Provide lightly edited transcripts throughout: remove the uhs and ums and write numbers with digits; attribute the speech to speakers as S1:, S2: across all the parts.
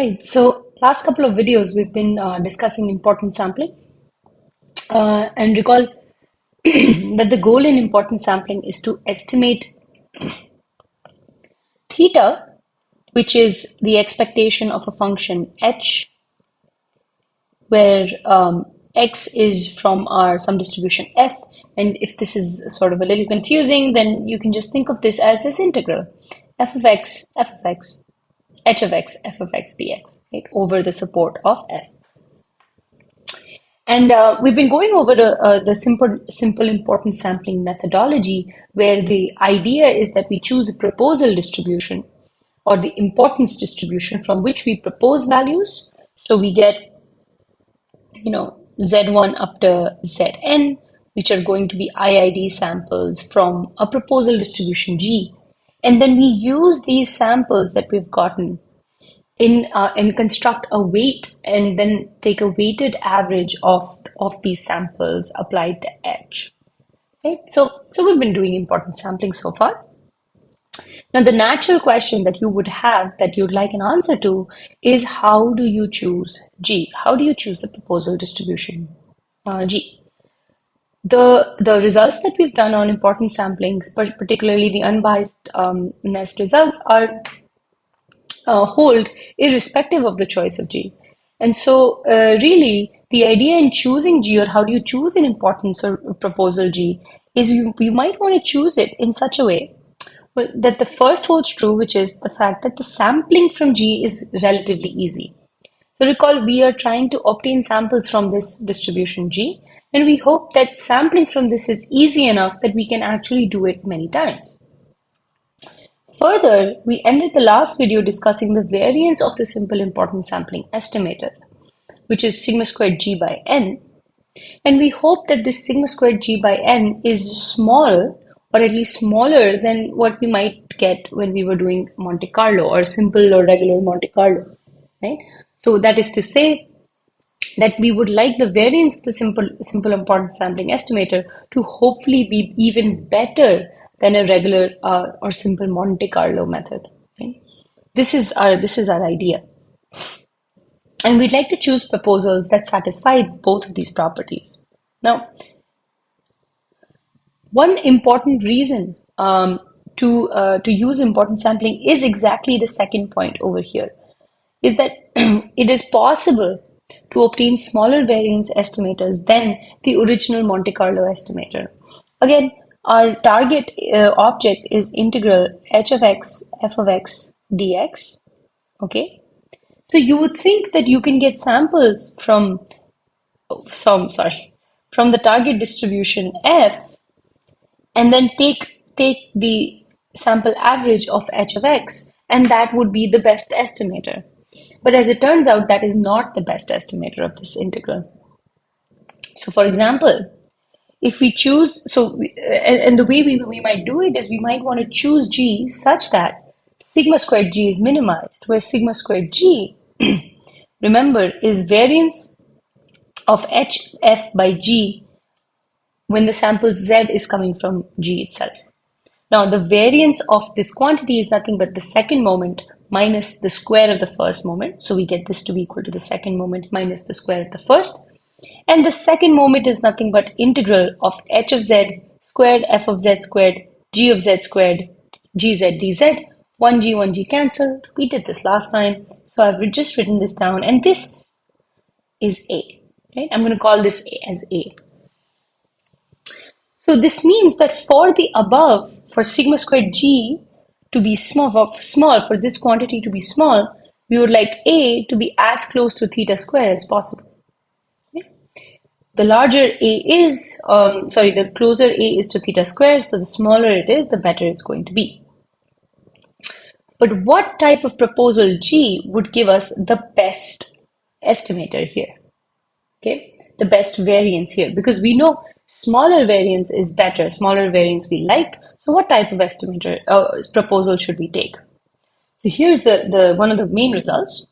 S1: Right. So last couple of videos we've been discussing importance sampling, and recall that the goal in importance sampling is to estimate theta, which is the expectation of a function h, where x is from our some distribution f. And if this is sort of a little confusing, then you can just think of this as this integral f of x, h of x, f of x dx, right, over the support of f. And we've been going over the simple importance sampling methodology, where the idea is that we choose a proposal distribution or the importance distribution from which we propose values. So we get, Z1 up to Zn, which are going to be IID samples from a proposal distribution G. And then we use these samples that we've gotten and construct a weight, and then take a weighted average of these samples applied to H. Right? So we've been doing importance sampling so far. Now, the natural question that you would have, that you'd like an answer to, is how do you choose G? How do you choose the proposal distribution G? The results that we've done on importance sampling, particularly the unbiased nest results, are hold irrespective of the choice of G. And so really the idea in choosing G, or how do you choose an importance or proposal G, is you might want to choose it in such a way that the first holds true, which is the fact that the sampling from G is relatively easy. So recall, we are trying to obtain samples from this distribution G, and we hope that sampling from this is easy enough that we can actually do it many times. Further, we ended the last video discussing the variance of the simple importance sampling estimator, which is sigma squared G by n. And we hope that this sigma squared G by n is small, or at least smaller than what we might get when we were doing Monte Carlo or simple or regular Monte Carlo, right? So that is to say that we would like the variance of the simple importance sampling estimator to hopefully be even better than a regular or simple Monte Carlo method. Right? This is our idea, and we'd like to choose proposals that satisfy both of these properties. Now, one important reason to use importance sampling is exactly the second point over here, is that it is possible to obtain smaller variance estimators than the original Monte Carlo estimator. Again, our target object is integral h of x, f of x dx. Okay, so you would think that you can get samples from the target distribution f, and then take the sample average of h of x, and that would be the best estimator. But as it turns out, that is not the best estimator of this integral. So for example, if we choose, and the way we might do it is we might want to choose G such that sigma squared G is minimized, where sigma squared G, remember, is variance of HF by G when the sample Z is coming from G itself. Now, the variance of this quantity is nothing but the second moment minus the square of the first moment. So we get this to be equal to the second moment minus the square of the first. And the second moment is nothing but integral of h of z squared, f of z squared, g of z squared, gz dz. 1g cancelled. We did this last time. So I've just written this down, and this is A. Right? I'm going to call this as A. So this means that for the above, for sigma squared g to be small, for this quantity to be small, we would like A to be as close to theta square as possible. The larger A is, the closer A is to theta square, so the smaller it is, the better it's going to be. But what type of proposal G would give us the best estimator here? Okay, the best variance here, because we know smaller variance is better, smaller variance we like. So what type of estimator proposal should we take? So here's the one of the main results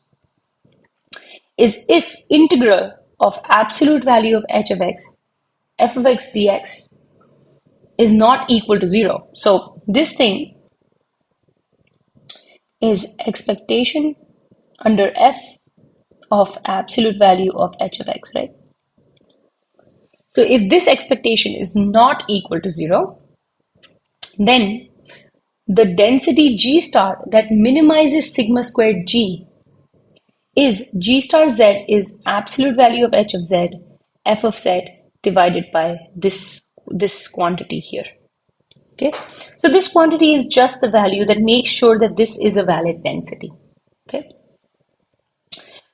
S1: is if integral of absolute value of h of x, f of x dx is not equal to 0. So this thing is expectation under f of absolute value of h of x, right? So if this expectation is not equal to 0, then the density G star that minimizes sigma squared G is G star Z is absolute value of h of z, f of z divided by this quantity here. Okay, so this quantity is just the value that makes sure that this is a valid density. Okay,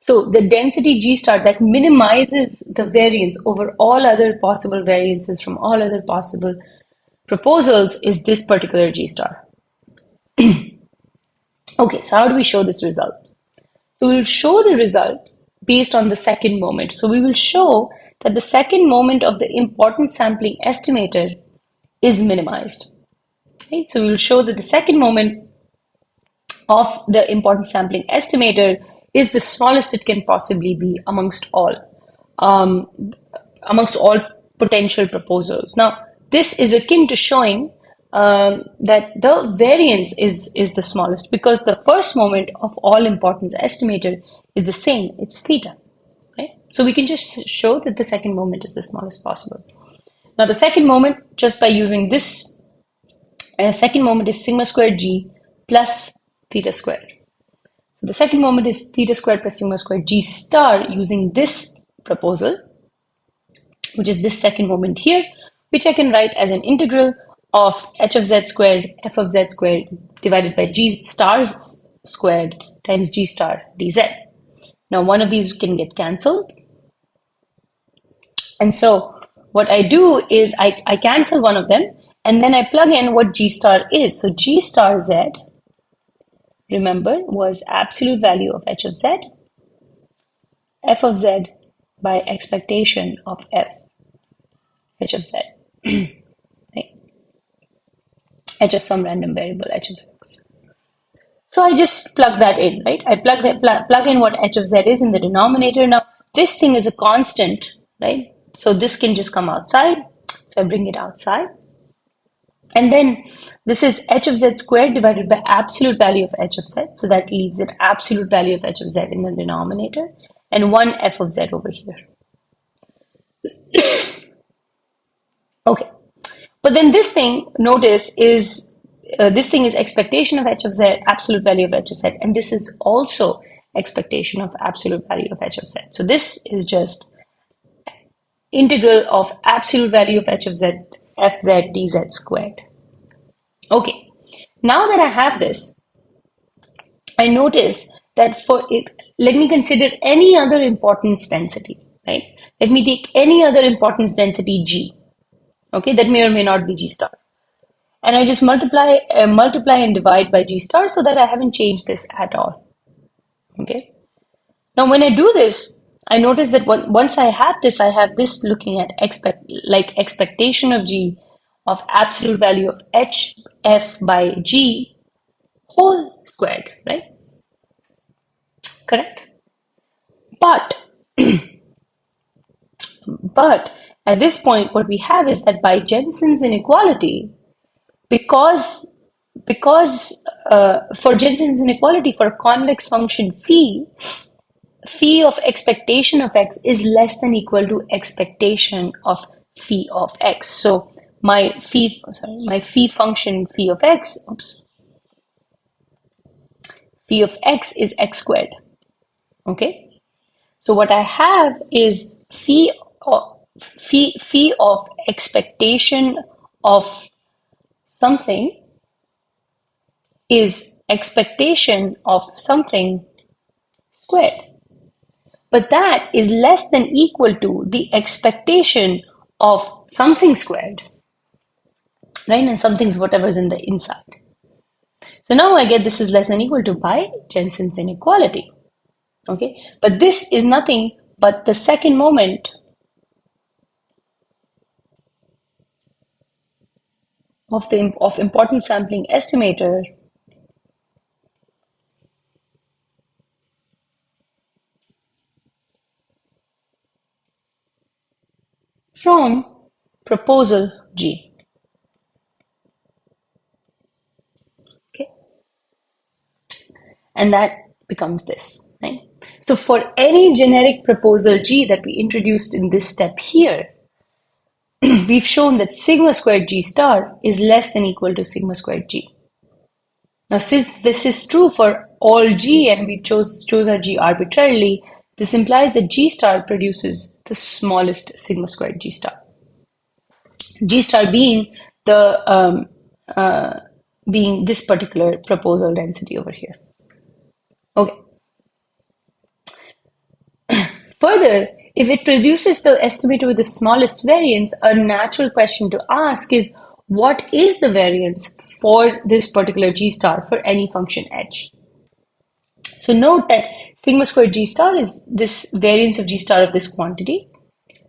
S1: so the density G star that minimizes the variance over all other possible variances from all other possible proposals is this particular G star. Okay, so how do we show this result? So we will show the result based on the second moment. So we will show that the second moment of the importance sampling estimator is minimized. Right? So we will show that the second moment of the importance sampling estimator is the smallest it can possibly be amongst all potential proposals. Now, this is akin to showing that the variance is the smallest because the first moment of all importance estimator is the same, it's theta, right? So we can just show that the second moment is the smallest possible. Now the second moment, just by using this, second moment is sigma squared g plus theta squared. So the second moment is theta squared plus sigma squared g star using this proposal, which is this second moment here, which I can write as an integral of h of z squared f of z squared divided by g stars squared times g star dz. Now one of these can get cancelled. And so what I do is I cancel one of them and then I plug in what g star is. So g star z, remember, was absolute value of h of z, f of z by expectation of f, h of z. H of some random variable, h of x. So I just plug that in, right? I plug in what h of z is in the denominator. Now, this thing is a constant, right? So this can just come outside. So I bring it outside. And then this is h of z squared divided by absolute value of h of z. So that leaves an absolute value of h of z in the denominator and one f of z over here. Okay. But then this thing, notice, is this thing is expectation of h of z, absolute value of h of z, and this is also expectation of absolute value of h of z. So this is just integral of absolute value of h of z, fz dz squared. Okay, now that I have this, I notice that for it, let me consider any other importance density, right? Let me take any other importance density g. Okay, that may or may not be g star. And I just multiply and divide by g star so that I haven't changed this at all. Okay. Now, when I do this, I notice that once I have this looking at expectation of g of absolute value of h f by g whole squared, right? Correct. But at this point, what we have is that by Jensen's inequality, because for Jensen's inequality for a convex function phi of expectation of x is less than equal to expectation of phi of x. So my phi function phi of x, phi of x is x squared. Okay, so what I have is phi of expectation of something is expectation of something squared. But that is less than equal to the expectation of something squared, right? And something's whatever's in the inside. So now I get this is less than equal to by Jensen's inequality. Okay, but this is nothing but the second moment of importance sampling estimator from proposal G. Okay, and that becomes this. right? So for any generic proposal G that we introduced in this step here, we've shown that sigma squared G star is less than equal to sigma squared G. Now, since this is true for all G and we chose our G arbitrarily, this implies that G star produces the smallest sigma squared G star. G star being the being this particular proposal density over here. Okay. Further, if it produces the estimator with the smallest variance, a natural question to ask is, what is the variance for this particular G star for any function h? So note that sigma squared G star is this variance of G star of this quantity.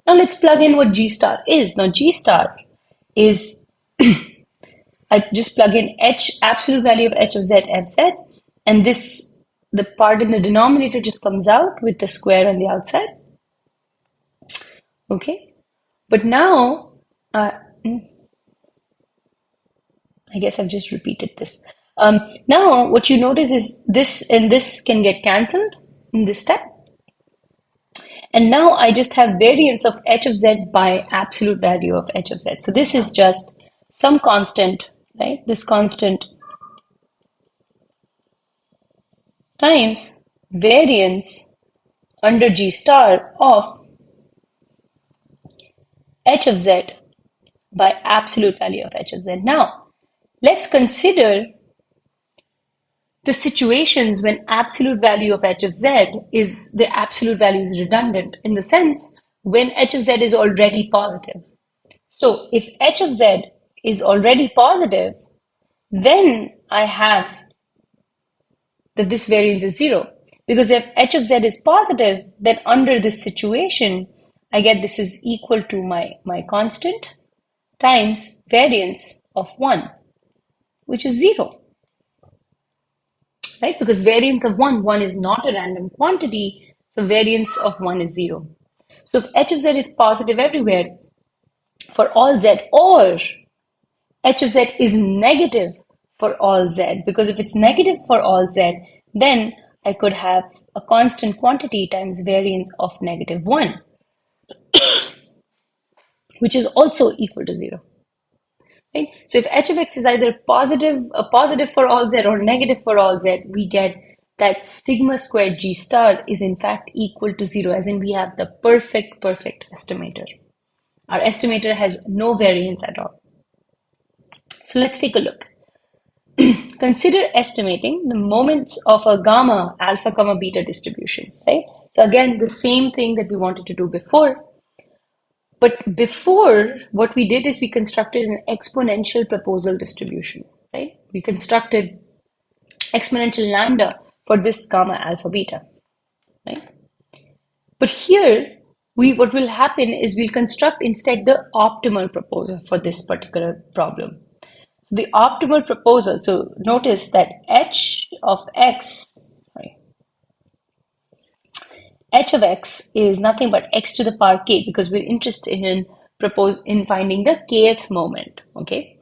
S1: Now let's plug in what G star is. Now G star is, I just plug in h, absolute value of h of z, fz, and this, the part in the denominator just comes out with the square on the outside. Okay, but now, I guess I've just repeated this. Now what you notice is this and this can get cancelled in this step. And now I just have variance of h of z by absolute value of h of z. So this is just some constant, right? This constant times variance under G star of h of z by absolute value of h of z. Now, let's consider the situations when absolute value of h of z is, the absolute value is redundant, in the sense when h of z is already positive. So if h of z is already positive, then I have that this variance is 0. Because if h of z is positive, then under this situation, I get this is equal to my constant times variance of 1, which is 0. Right? Because variance of 1 is not a random quantity, so variance of 1 is 0. So if h of z is positive everywhere for all z, or h of z is negative for all z, because if it's negative for all z, then I could have a constant quantity times variance of -1, which is also equal to 0. Right? So if h of x is either positive for all z or negative for all z, we get that sigma squared G star is in fact equal to 0, as in we have the perfect estimator. Our estimator has no variance at all. So let's take a look. Consider estimating the moments of a gamma, alpha, comma, beta distribution, right? So again, the same thing that we wanted to do before. But before, what we did is we constructed an exponential proposal distribution, right? We constructed exponential lambda for this gamma, alpha, beta, right? But here, what will happen is we'll construct instead the optimal proposal for this particular problem. The optimal proposal, so notice that h of x is nothing but x to the power k, because we're interested in finding the kth moment. Okay,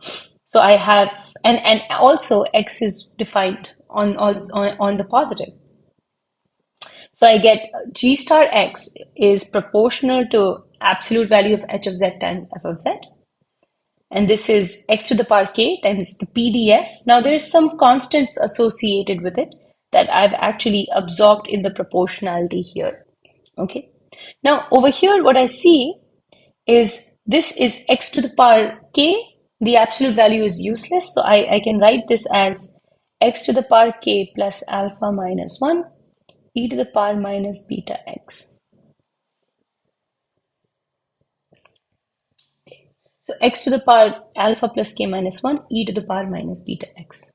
S1: so I have, and also x is defined on the positive. So I get g star x is proportional to absolute value of h of z times f of z. And this is x to the power k times the PDF. Now there's some constants associated with it that I've actually absorbed in the proportionality here. Okay. Now over here, what I see is this is x to the power k. The absolute value is useless. So I can write this as x to the power k plus alpha minus 1 e to the power minus beta x. So x to the power alpha plus k minus 1 e to the power minus beta x.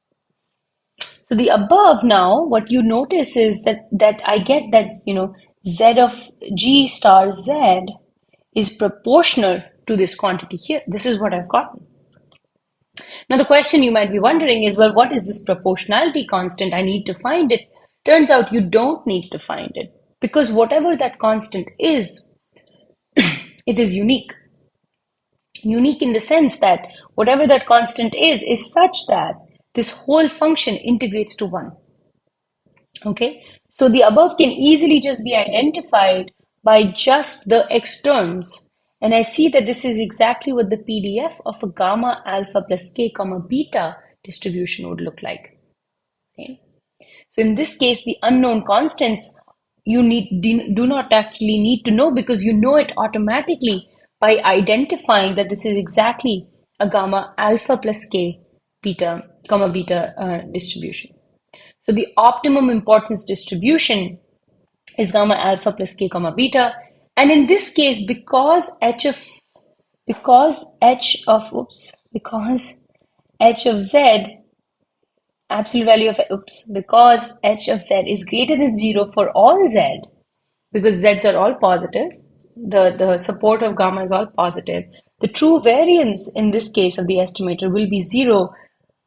S1: So the above now, what you notice is that I get that, z of g star z is proportional to this quantity here. This is what I've gotten. Now the question you might be wondering is, well, what is this proportionality constant? I need to find it. Turns out you don't need to find it, because whatever that constant is, it is unique. Unique in the sense that whatever that constant is such that this whole function integrates to 1. Okay, So the above can easily just be identified by just the X terms. And I see that this is exactly what the PDF of a gamma alpha plus k comma beta distribution would look like. Okay. So in this case, the unknown constants do not actually need to know, because you know it automatically by identifying that this is exactly a gamma alpha plus k beta comma beta distribution. So the optimum importance distribution is gamma alpha plus k comma beta, and in this case, because h of z, absolute value of because h of z is greater than 0 for all z, because z's are all positive, the support of gamma is all positive, the true variance in this case of the estimator will be 0,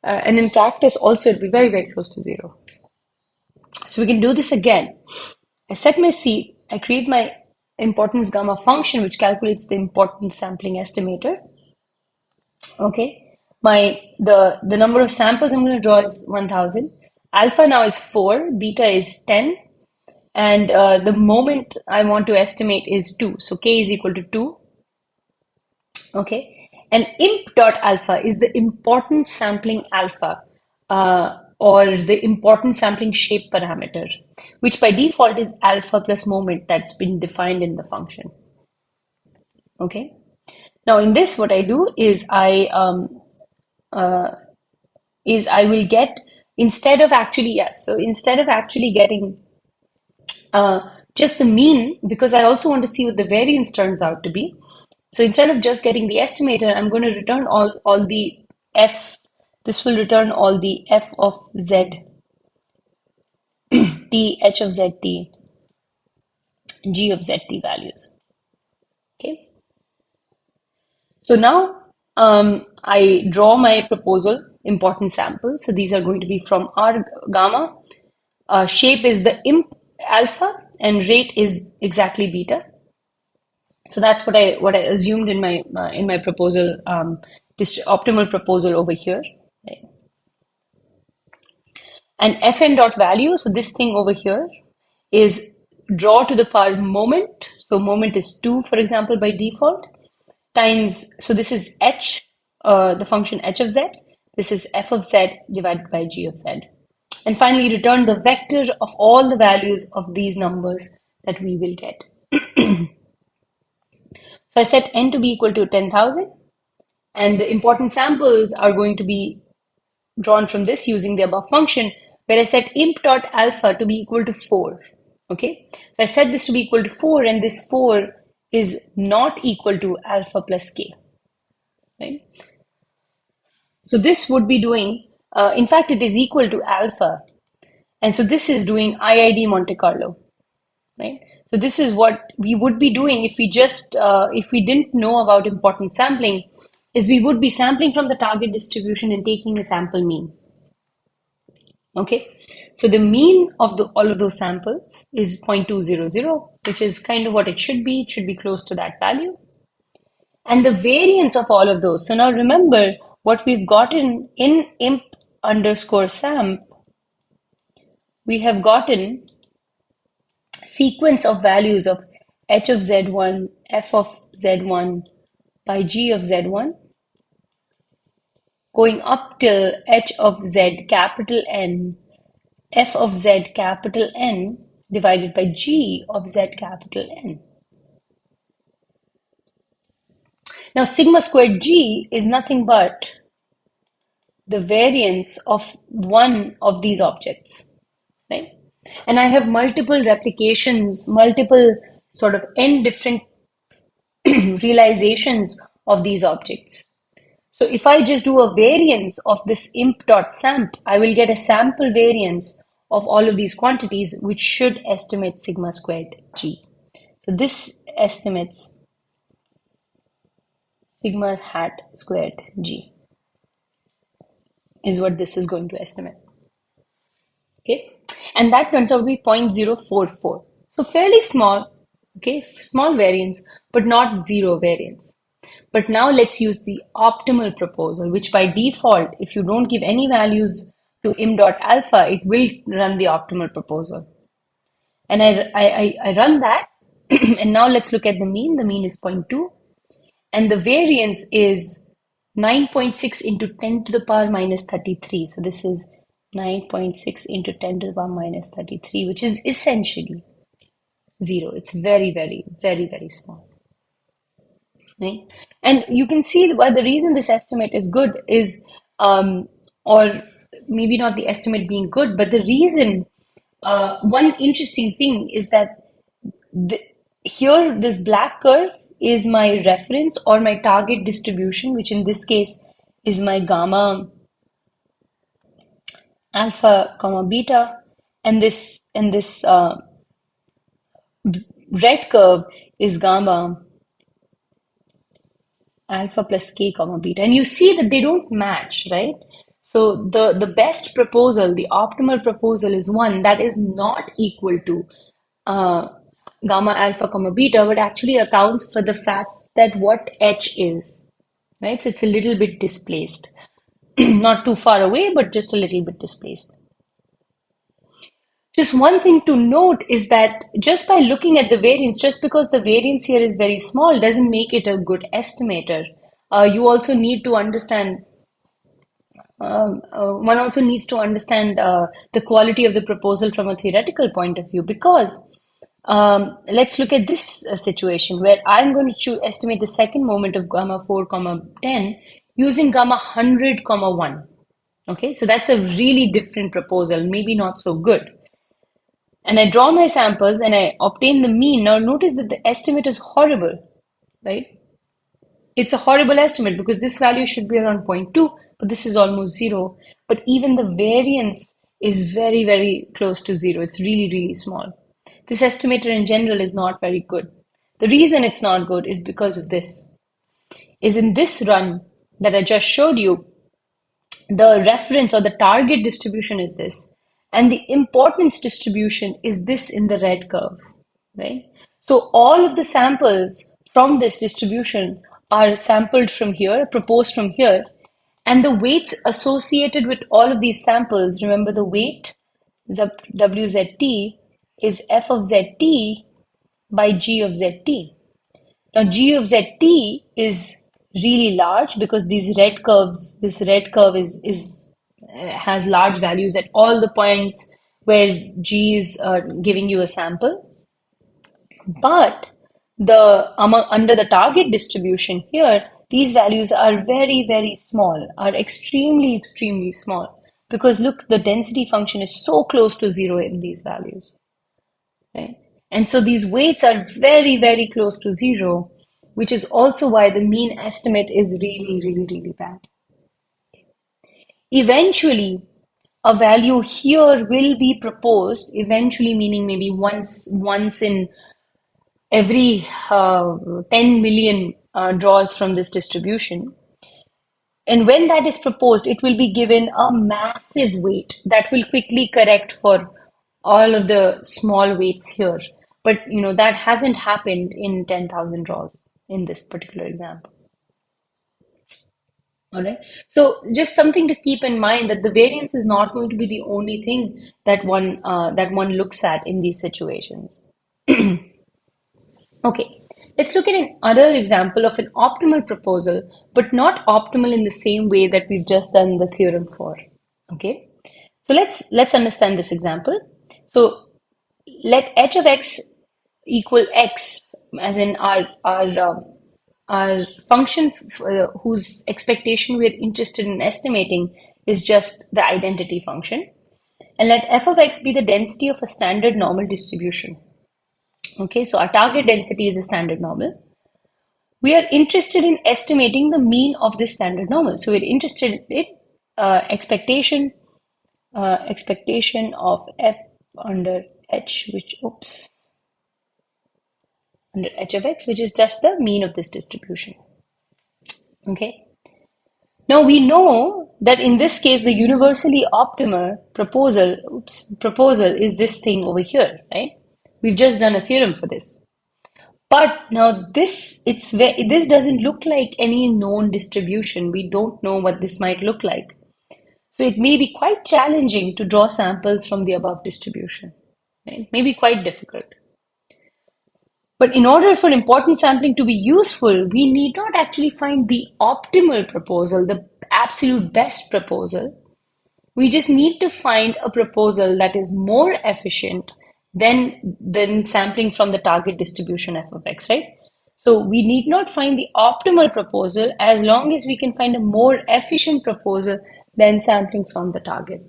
S1: and in practice also it'll be very, very close to 0. So we can do this again. I set my seed, I create my importance gamma function, which calculates the importance sampling estimator. Okay, the number of samples I'm going to draw is 1000. Alpha now is 4, beta is 10, and the moment I want to estimate is 2. So k is equal to 2. Okay, and imp dot alpha is the importance sampling alpha, or the importance sampling shape parameter, which by default is alpha plus moment that's been defined in the function. Okay, now in this, what I do is I will get, instead of actually getting just the mean, because I also want to see what the variance turns out to be. So instead of just getting the estimator, I'm going to return all the f. This will return all the f of z t, h of z t, g of z t values. Okay. So now I draw my proposal importance samples. So these are going to be from R gamma. Shape is the imp alpha, and rate is exactly beta. So that's what I assumed in my proposal, optimal proposal over here. Right? And fn dot value, so this thing over here is draw to the power moment. So moment is 2, for example, by default, times, so this is h, the function h of z. This is f of z divided by g of z. And finally, return the vector of all the values of these numbers that we will get. So I set n to be equal to 10,000, and the important samples are going to be drawn from this using the above function, where I set imp dot alpha to be equal to 4. Okay, so I set this to be equal to 4, and this 4 is not equal to alpha plus k. Right? So this would be doing, in fact, it is equal to alpha, and so this is doing IID Monte Carlo. Right? So this is what we would be doing if we didn't know about importance sampling, is we would be sampling from the target distribution and taking a sample mean. Okay, so the mean of all of those samples is 0.200, which is kind of what it should be. It should be close to that value. And the variance of all of those. So now remember what we've gotten in imp underscore samp, we have gotten sequence of values of h of z1, f of z1 by g of z1, going up till h of z capital N, f of z capital N divided by g of z capital N. Now sigma squared g is nothing but the variance of one of these objects, right? And I have multiple replications, multiple sort of n different realizations of these objects. So if I just do a variance of this imp dot samp, I will get a sample variance of all of these quantities, which should estimate sigma squared g. So this estimates sigma hat squared g is what this is going to estimate. Okay, and that turns out to be 0.044. So fairly small, okay, small variance, but not zero variance. But now let's use the optimal proposal, which by default, if you don't give any values to im dot alpha, it will run the optimal proposal. And I run that. And now let's look at the mean. The mean is 0.2. And the variance is 9.6 into 10 to the power minus 33. So this is 9.6 into 10 to the power minus 33, which is essentially 0. It's very, very, very, very small. Right? And you can see why the reason this estimate is good is, or maybe not the estimate being good, but the reason, one interesting thing is that here this black curve is my reference or my target distribution, which in this case is my gamma alpha comma beta, and this red curve is gamma alpha plus k comma beta, and you see that they don't match, right? So the best proposal, the optimal proposal, is one that is not equal to uh, gamma alpha comma beta, but actually accounts for the fact that what h is, right? So it's a little bit displaced, not too far away, but just a little bit displaced. Just one thing to note is that just by looking at the variance, just because the variance here is very small doesn't make it a good estimator. You also need to understand, one also needs to understand the quality of the proposal from a theoretical point of view, because let's look at this situation where I'm going to estimate the second moment of gamma 4 comma 10 using gamma 100 comma 1. Okay, so that's a really different proposal, maybe not so good. And I draw my samples and I obtain the mean. Now notice that the estimate is horrible, right? It's a horrible estimate because this value should be around 0.2, but this is almost 0. But even the variance is very, very close to 0. It's really, really small. This estimator in general is not very good. The reason it's not good is because of this. Is in this run that I just showed you, the reference or the target distribution is this, and the importance distribution is this in the red curve, right? So all of the samples from this distribution are sampled from here, proposed from here, and the weights associated with all of these samples, remember the weight, WZT, is f of ZT by G of ZT. Now G of ZT is really large because these red curves, this red curve has large values at all the points where G is giving you a sample. But under the target distribution here, these values are very, very small, are extremely, extremely small. Because look, the density function is so close to 0 in these values, right? And so these weights are very, very close to 0, which is also why the mean estimate is really, really, really bad. Eventually, a value here will be proposed, eventually meaning maybe once in every 10 million draws from this distribution. And when that is proposed, it will be given a massive weight that will quickly correct for all of the small weights here. But that hasn't happened in 10,000 draws in this particular example. All right. So just something to keep in mind that the variance is not going to be the only thing that one looks at in these situations. Okay, let's look at another example of an optimal proposal, but not optimal in the same way that we've just done the theorem for. Okay, so let's understand this example. So let h of x equal x, as in our function whose expectation we're interested in estimating is just the identity function, and let f of x be the density of a standard normal distribution. Okay, so our target density is a standard normal. We are interested in estimating the mean of this standard normal. So we're interested in expectation of f under h, under h of x, which is just the mean of this distribution. Okay. Now we know that in this case, the universally optimal proposal is this thing over here, right? We've just done a theorem for this. But now this doesn't look like any known distribution. We don't know what this might look like. So it may be quite challenging to draw samples from the above distribution. right? Maybe quite difficult. But in order for important sampling to be useful, we need not actually find the optimal proposal, the absolute best proposal. We just need to find a proposal that is more efficient than sampling from the target distribution f of x, right? So we need not find the optimal proposal as long as we can find a more efficient proposal than sampling from the target.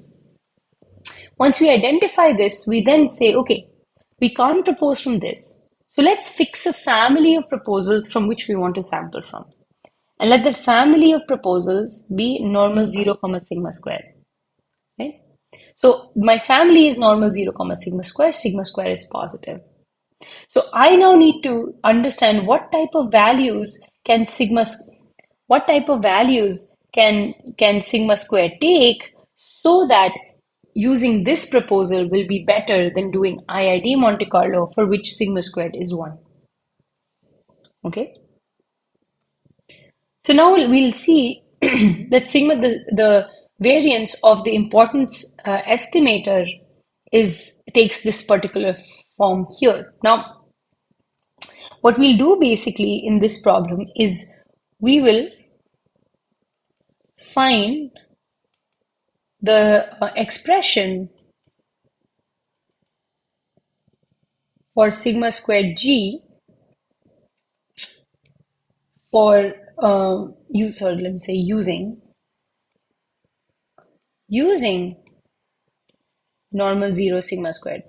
S1: Once we identify this, we then say, okay, we can't propose from this. So let's fix a family of proposals from which we want to sample from. And let that family of proposals be normal 0, comma sigma squared. Right? So my family is normal 0, comma sigma square is positive. So I now need to understand what type of values can sigma square take so that using this proposal will be better than doing IID Monte Carlo for which sigma squared is 1. Okay. So now we'll see that the variance of the importance estimator takes this particular form here. Now, what we'll do basically in this problem is we will find the expression for sigma squared g for let me say using normal 0 sigma squared.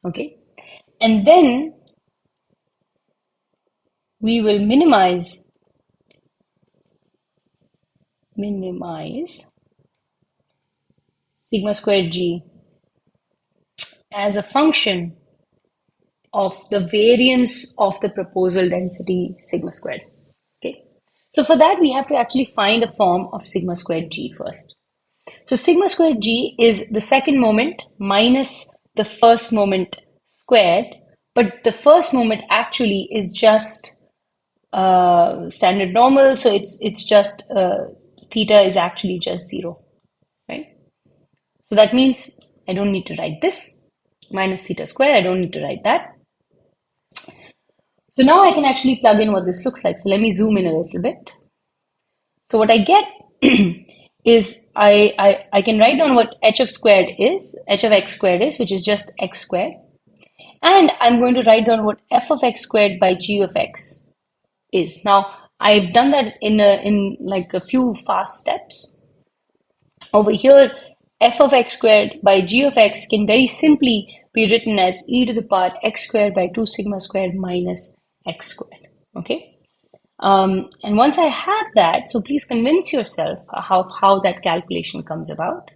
S1: Okay, and then we will minimize sigma squared g as a function of the variance of the proposal density sigma squared. Okay, so for that we have to actually find a form of sigma squared g first. So sigma squared g is the second moment minus the first moment squared, but the first moment actually is just standard normal, so it's just theta is actually just 0, right? So that means I don't need to write this minus theta square. I don't need to write that. So now I can actually plug in what this looks like. So let me zoom in a little bit. So what I get is I can write down what h of x squared is, which is just x squared. And I'm going to write down what f of x squared by g of x is. Now, I've done that in like a few fast steps. Over here, f of x squared by g of x can very simply be written as e to the power x squared by 2 sigma squared minus x squared. Okay. And once I have that, so please convince yourself how that calculation comes about.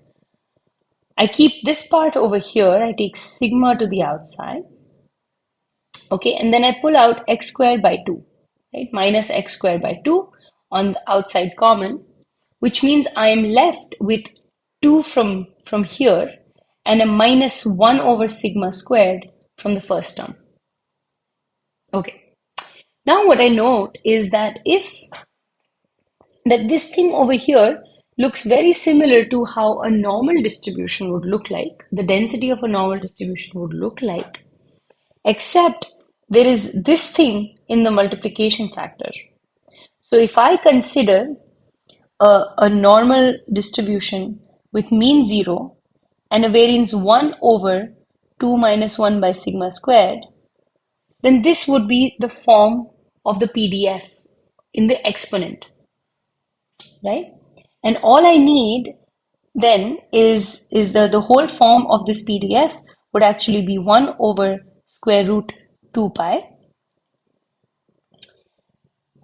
S1: I keep this part over here. I take sigma to the outside. Okay, and then I pull out x squared by 2, right? Minus x squared by 2 on the outside common, which means I am left with 2 from here and a minus 1 over sigma squared from the first term. Okay. Now what I note is that this thing over here looks very similar to how a normal distribution would look like, the density of a normal distribution would look like, except there is this thing in the multiplication factor. So if I consider a normal distribution with mean 0 and a variance 1 over 2 minus 1 by sigma squared, then this would be the form of the PDF in the exponent, right? And all I need then is the whole form of this PDF would actually be 1 over square root 2 pi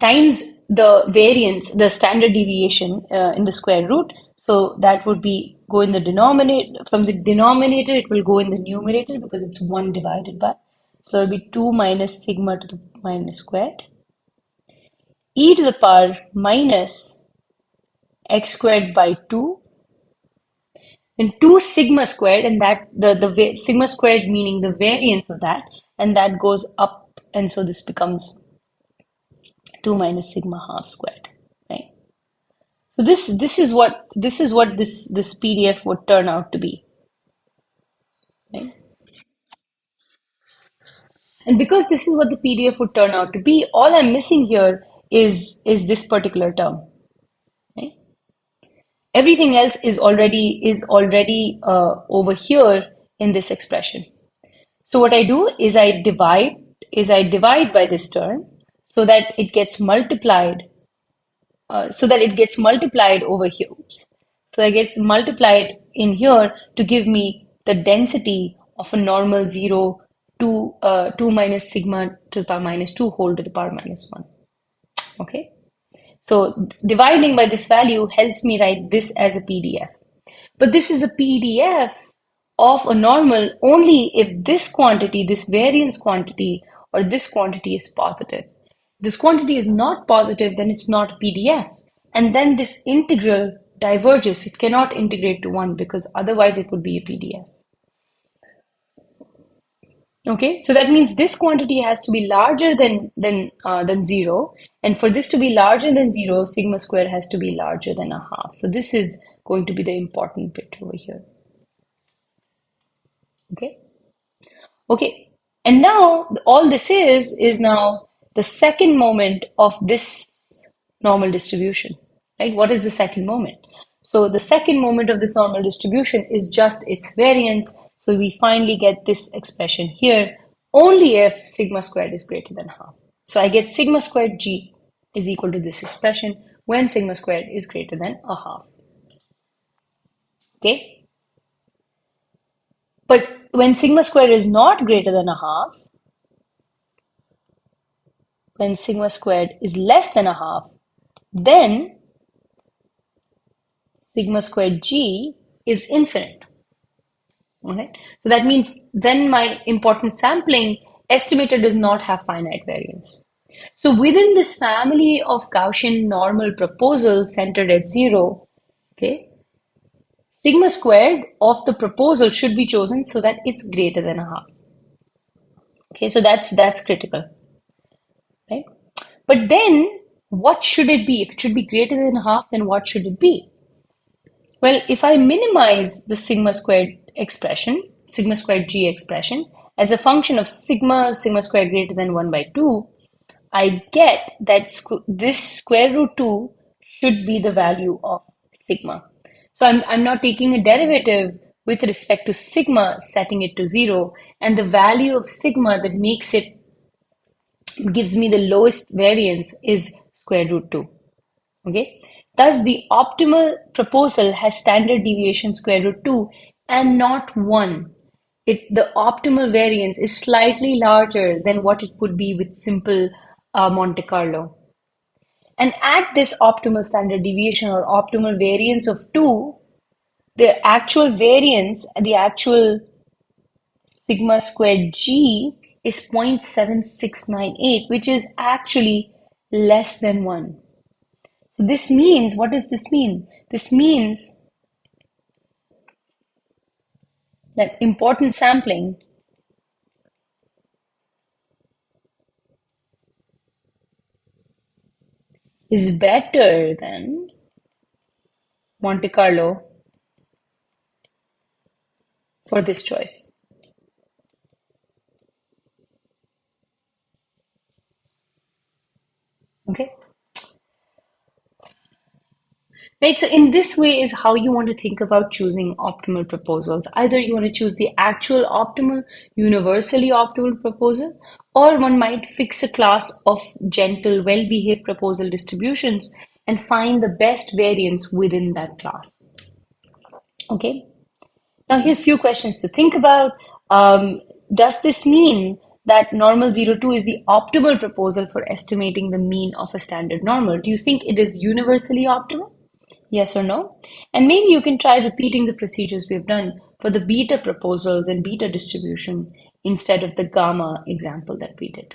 S1: times the variance, the standard deviation in the square root. So that would be go in the denominator. From the denominator, it will go in the numerator because it's 1 divided by. So it will be 2 minus sigma to the minus squared. E to the power minus x squared by 2. Then 2 sigma squared, and that the sigma squared meaning the variance of that, and that goes up, and so this becomes 2 minus sigma half squared, right? So this is what this PDF would turn out to be, right? And because this is what the PDF would turn out to be, all I'm missing here is this particular term. Right? Everything else is already over here in this expression. So what I do is I divide by this term so that it gets multiplied over here. Oops. So that gets multiplied in here to give me the density of a normal 0 to 2 minus sigma to the power minus 2 whole to the power minus 1. Okay. So dividing by this value helps me write this as a PDF. But this is a PDF of a normal only if this quantity, this variance quantity, or this quantity is positive. If this quantity is not positive, then it's not a PDF. And then this integral diverges. It cannot integrate to 1 because otherwise it would be a PDF. Okay, so that means this quantity has to be larger than 0, and for this to be larger than 0, sigma square has to be larger than a half. So this is going to be the important bit over here. Okay, okay, and now all this is now the second moment of this normal distribution, right? What is the second moment? So the second moment of this normal distribution is just its variance. So we finally get this expression here only if sigma squared is greater than half. So I get sigma squared g is equal to this expression when sigma squared is greater than a half. Okay? But when sigma squared is not greater than a half, when sigma squared is less than a half, then sigma squared g is infinite. Okay? So that means then my importance sampling estimator does not have finite variance. So within this family of Gaussian normal proposals centered at 0, okay, sigma squared of the proposal should be chosen so that it's greater than a half. Okay, so that's critical, right? But then what should it be? If it should be greater than a half, then what should it be? Well, if I minimize the sigma squared expression, sigma squared g expression, as a function of sigma squared greater than 1 by 2, I get that this square root 2 should be the value of sigma. So I'm now taking a derivative with respect to sigma, setting it to 0, and the value of sigma that gives me the lowest variance is square root 2. Okay. Thus, the optimal proposal has standard deviation square root 2 and not 1. The optimal variance is slightly larger than what it would be with simple Monte Carlo. And at this optimal standard deviation or optimal variance of 2, the actual variance, the actual sigma squared g is 0.7698, which is actually less than 1. So this means, what does this mean? This means that important sampling is better than Monte Carlo for this choice. Okay. Right, so in this way is how you want to think about choosing optimal proposals. Either you want to choose the actual optimal, universally optimal proposal, or one might fix a class of gentle, well-behaved proposal distributions and find the best variance within that class. Okay, now here's a few questions to think about. Does this mean that normal 02 is the optimal proposal for estimating the mean of a standard normal? Do you think it is universally optimal? Yes or no? And maybe you can try repeating the procedures we've done for the beta proposals and beta distribution instead of the gamma example that we did.